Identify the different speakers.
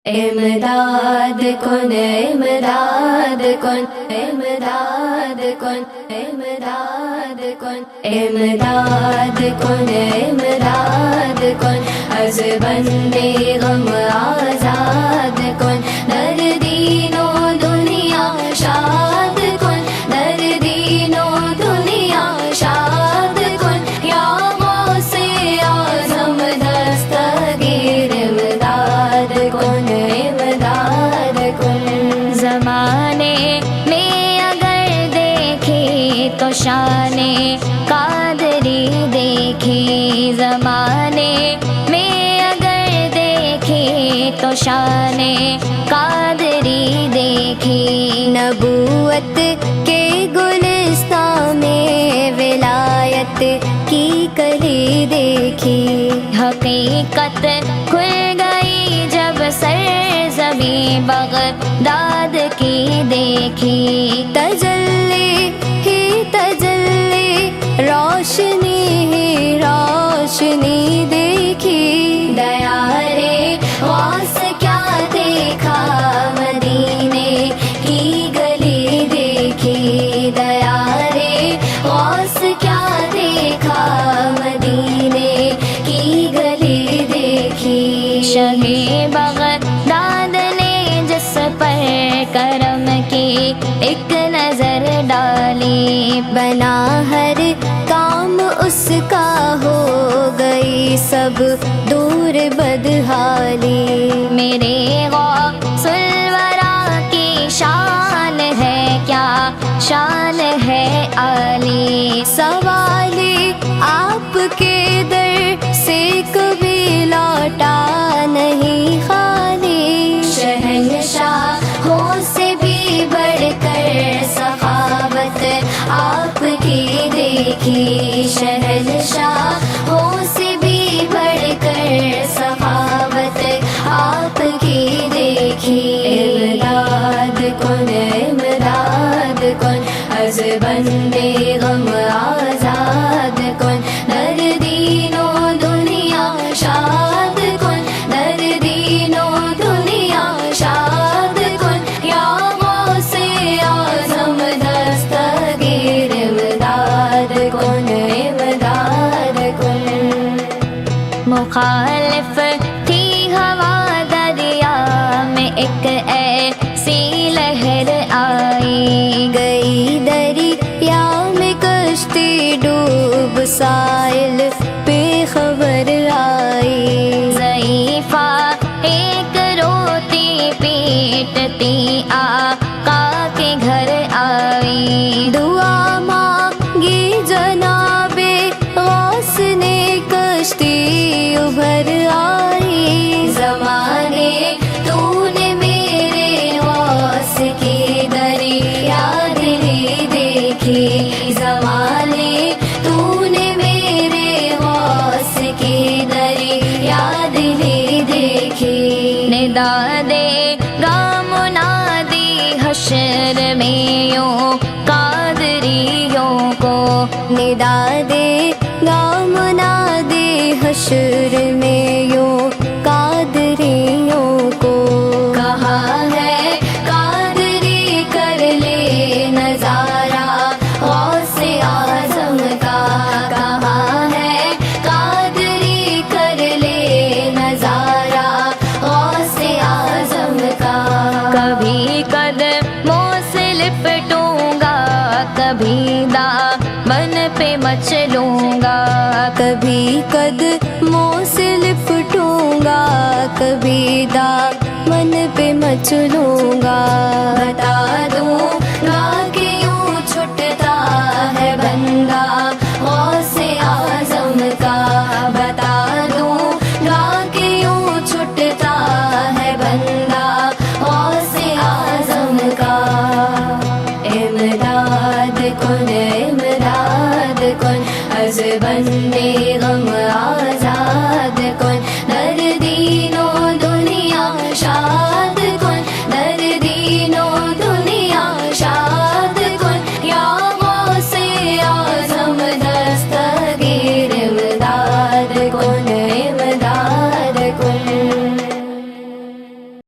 Speaker 1: امداد کن امداد کن امداد کن امداد کن امداد کن امداد کن از بندے غم آزاد کن در دین و دنیا شاد کن در دین و دنیا شاد کن یا غوث اعظم دستگیر امداد کن امداد کن زمانے میں اگر دیکھے تو شان قادری دیکھے زمانے میں اگر دیکھے تو شان قادری دیکھے نبوت کے گلستان میں ولایت کی کلی دیکھی حقیقت کھل گئی جب سرزمین بغداد کی دیکھی تجلی ہی تجلی روشنی ہی روشنی دیکھی دیارے غوث کیا دیکھا مدینے کی گلی دیکھی دیارے غوث کیا دیکھا مدینے کی گلی دیکھی شہ بغداد نے جس پر کرم کی ایک نظر ڈالی بنا ہر کام اس کا ہو گئی سب دور بدحالی میرے غوث الورا کی شان ہے کیا شان ہے عالی سوالی آپ کے در سے کبھی لوٹا نہیں خالی شہنشاہوں سے بھی بڑھ کر سخاوت آپ کی دیکھی شہنشاہوں سے بھی بڑھ کر سخاوت آپ کی دیکھی امداد کن از بندے غم آزاد کن در دین و دنیا شاد کن در دین و دنیا شاد کن یا غوث اعظم دستگیر امداد کن امداد کن مخالف تھی ہوا دریا میں ایک ایسی لہر آئی گئی دریا میں کشتی ڈوب ساحل پہ خبر آئی ضعیفہ ایک روتی پیٹتی آقا کے گھر آئی دعا مانگی جناب غوث نے کشتی ابھر آئی زمانے تو نے میرے غوث کی دریا دلی دیکھی زمانے تو نے میرے غوث کی دریا دلی دیکھی ندا دے گا منادی حشر میں یوں قادریوں کو ندا دے گا منادی حشر میں یوں قادریوں کو کہاں ہے قادری کر لے نظارہ غوث اعظم کا کہاں ہے قادری کر لے نظارہ غوث اعظم کا کبھی قدموں سے لپٹوں گا کبھی دامن پہ مچلوں گا کبھی قدموں سے لپٹوں گا کبھی دامن پہ مچلوں گا بتا دوں گا کہ یوں چھٹتا ہے بندہ غوث اعظم کا بتا دوں گا کہ یوں چھٹتا ہے بندہ غوث اعظم کا امداد کن از بندے غم آزاد کن در دین و دنیا شاد